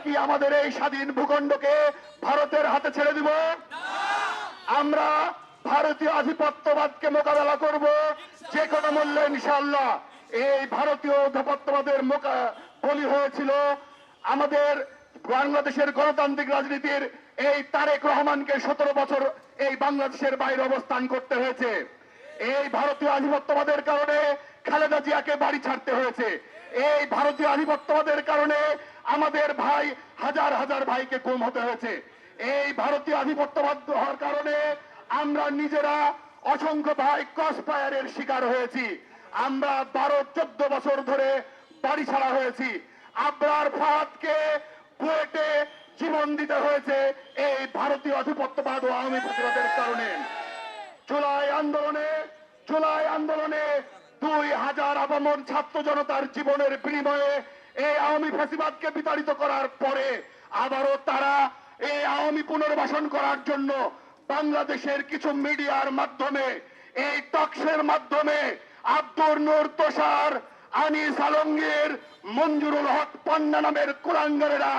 কি আমাদের এই স্বাধীন ভূখণ্ডকে ভারতের হাতে ছেড়ে দিব? আমরা ভারতীয় আধিপত্যবাদকে মোকাবেলা করব যে কোনো মূল্যে ইনশাআল্লাহ। এই ভারতীয় আধিপত্যবাদের বলি হয়েছিল আমাদের বাংলাদেশের গণতান্ত্রিক রাজনীতির এই তারেক রহমানকে 17 বছর এই বাংলাদেশের বাইরে অবস্থান করতে হয়েছে। এই ভারতীয় আধিপত্যবাদের কারণে খালেদা জিয়াকে বাড়ি ছাড়তে হয়েছে। এই ভারতীয় আধিপত্যবাদের কারণে আমাদের ভাই হাজার হাজার ভাইকে গুম হতে হয়েছে। এই ভারতীয় আধিপত্যবাদ হওয়ার কারণে আমরা নিজেরা অসংখ্য ভাই ক্রসফায়ারের শিকার হয়েছি। আমরা 12-14 বছর ধরে বাড়ি ছাড়া হয়েছি। আবরার ফাহাদকে বুয়েটে জীবন দিতে হয়েছে এই ভারতীয় আধিপত্যবাদ ও আওয়ামী প্রতিরোধের কারণে। জুলাই আন্দোলনে 2000 আপামর ছাত্র জনতার জীবনের বিনিময়ে এই আওয়ামী ফ্যাসিবাদকে বিতাড়িত করার পরে আবারও তারা এই আওয়ামী পুনর্বাসন করার জন্য বাংলাদেশের কিছু মিডিয়ার মাধ্যমে, এই টকশের মাধ্যমে আব্দুর নূর তোষার, আনিস আলমগীর, মঞ্জুরুল হক পান্না নামের কুলাঙ্গারেরা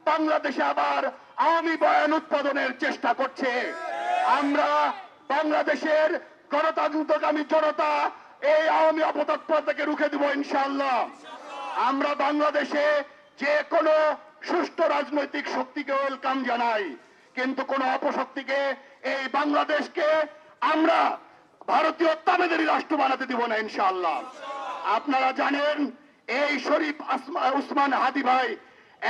বাংলাদেশে আবার আওয়ামী বয়ান উৎপাদনের চেষ্টা করছে। আমরা বাংলাদেশের গণতন্ত্রকামী জনতা এই আওয়ামী অপতৎপরতাকে রুখে দিব ইনশাআল্লাহ। আমরা বাংলাদেশে যে কোনো সুষ্ঠু রাজনৈতিক শক্তিকে ওয়েলকাম জানাই, কিন্তু কোন অপশক্তিকে এই বাংলাদেশকে আমরা ভারতীয় তাবেদারি রাষ্ট্র বানাতে দিব না ইনশাআল্লাহ। আপনারা জানেন এই শরীফ উসমান হাদি ভাই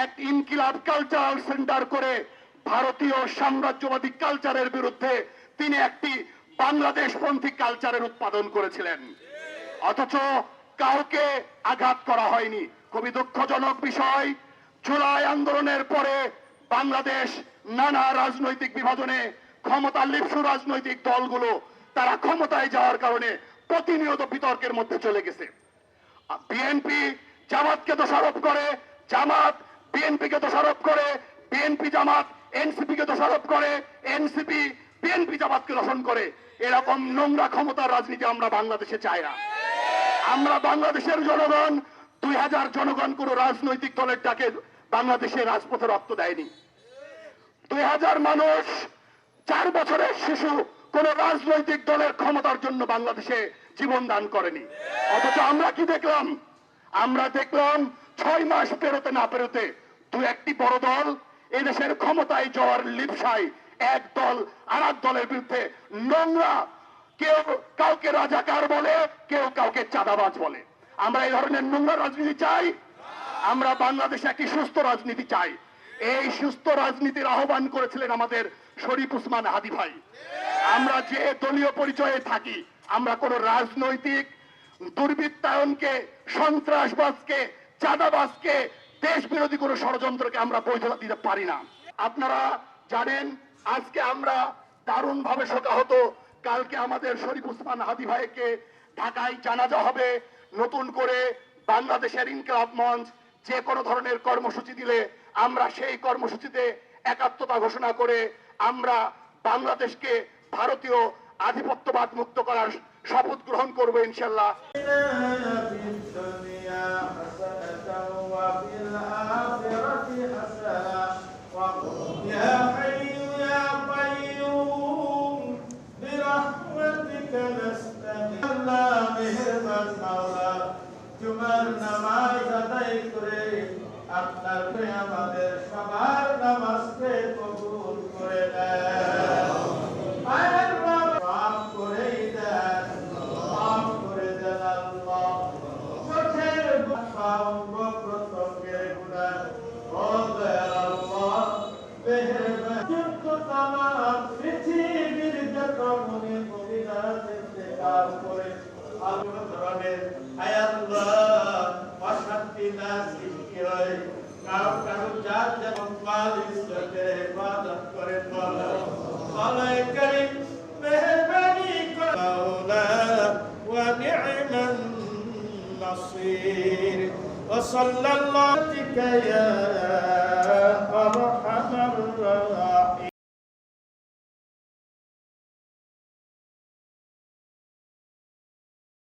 এক ইনকিলাব কালচারাল সেন্টার করে ভারতীয় সাম্রাজ্যবাদী কালচারের বিরুদ্ধে তিনি একটি বাংলাদেশপন্থী কালচারের উৎপাদন করেছিলেন, অথচ কাউকে আঘাত করা হয়নি। খুবই দুঃখজনক বিষয়, জুলাই আন্দোলনের পরে বাংলাদেশ নানা রাজনৈতিক বিভাজনে ক্ষমতা লিপ্সু রাজনৈতিক দলগুলো তারা ক্ষমতায় যাওয়ার কারণে প্রতিনিয়ত বিতর্কের মধ্যে চলে গেছে। বিএনপি জামাতকে দোষারোপ করে, জামাত বিএনপিকে দোষারোপ করে, বিএনপি জামাত এনসিপিকে দোষারোপ করে, এনসিপি বিএনপি জামাতকে দোষণ করে। এরকম নোংরা ক্ষমতার রাজনীতি আমরা বাংলাদেশে চাই না। আমরা বাংলাদেশের জনগণ 2000 জনগণ কোন রাজনৈতিক দলের ডাকে বাংলাদেশে রাজপথে রক্ত দেয়নি। 2000 মানুষ 4 বছরের শিশু কোন রাজনৈতিক দলের ক্ষমতার জন্য বাংলাদেশে জীবন দান করেনি। অথচ আমরা কি দেখলাম? আমরা দেখলাম 6 মাস পেরোতে না পেরোতে 2-1টি বড় দল এদেশের ক্ষমতায় যাওয়ার লিপসায় এক দল আর এক দলের বিরুদ্ধে নোংরা, কেউ কাউকে রাজাকার বলে, কেউ কাউকে চাঁদাবাজ বলে। আমরা এই ধরনের নোংরা রাজনীতি চাই? আমরা বাংলাদেশে একটি সুস্থ রাজনীতি চাই। এই সুস্থ রাজনীতির আহ্বান করেছিলেন আমাদের শরীফ উসমান হাদি ভাই। আমরা যে দলীয় পরিচয়ে থাকি, আমরা কোন রাজনৈতিক দুর্বৃত্তায়নকে, সন্ত্রাসবাদকে, চাঁদাবাজকে, দেশ বিরোধী কোন ষড়যন্ত্রকে আমরা বৈধতা দিতে পারি না। আপনারা জানেন আজকে আমরা দারুণ ভাবে শোকাহত। কালকে আমাদের শরীফ উসমান হাদি ভাইকে ঢাকায় জানাজা হবে। নতুন করে বাংলাদেশের ইনকিলাব মঞ্চ যে কোনো ধরনের কর্মসূচি দিলে আমরা সেই কর্মসূচিতে একাত্মতা ঘোষণা করে আমরা বাংলাদেশকে ভারতীয় আধিপত্যবাদ মুক্ত করার শপথ গ্রহণ করব ইনশাআল্লাহ। জুমার নামাজ আদায় করে আপনার আমাদের সবার নামাজকে কবুল করে দেন। মাফ করে দেন, মাফ করে দেন আল্লাহ। চোখের প্রত্যঙ্গের গুনাহ ও দয়াল আল্লাহ মেহেরবানি তামাম পৃথিবীর যত মুমিন মুমিনাত ইন্তেকাল করে আল্লাহ ধরনের আয়াল্লাহ অশান্তি না সৃষ্টি হয়, কারো কারো জাত যেমন মাল ইজ্জতের ইবাদত করেন আল্লাহ করিম মেহেরবানি করে মাওলা ওয়া নি'মান নাসির ওয়া সাল্লাল্লাহু ইয়া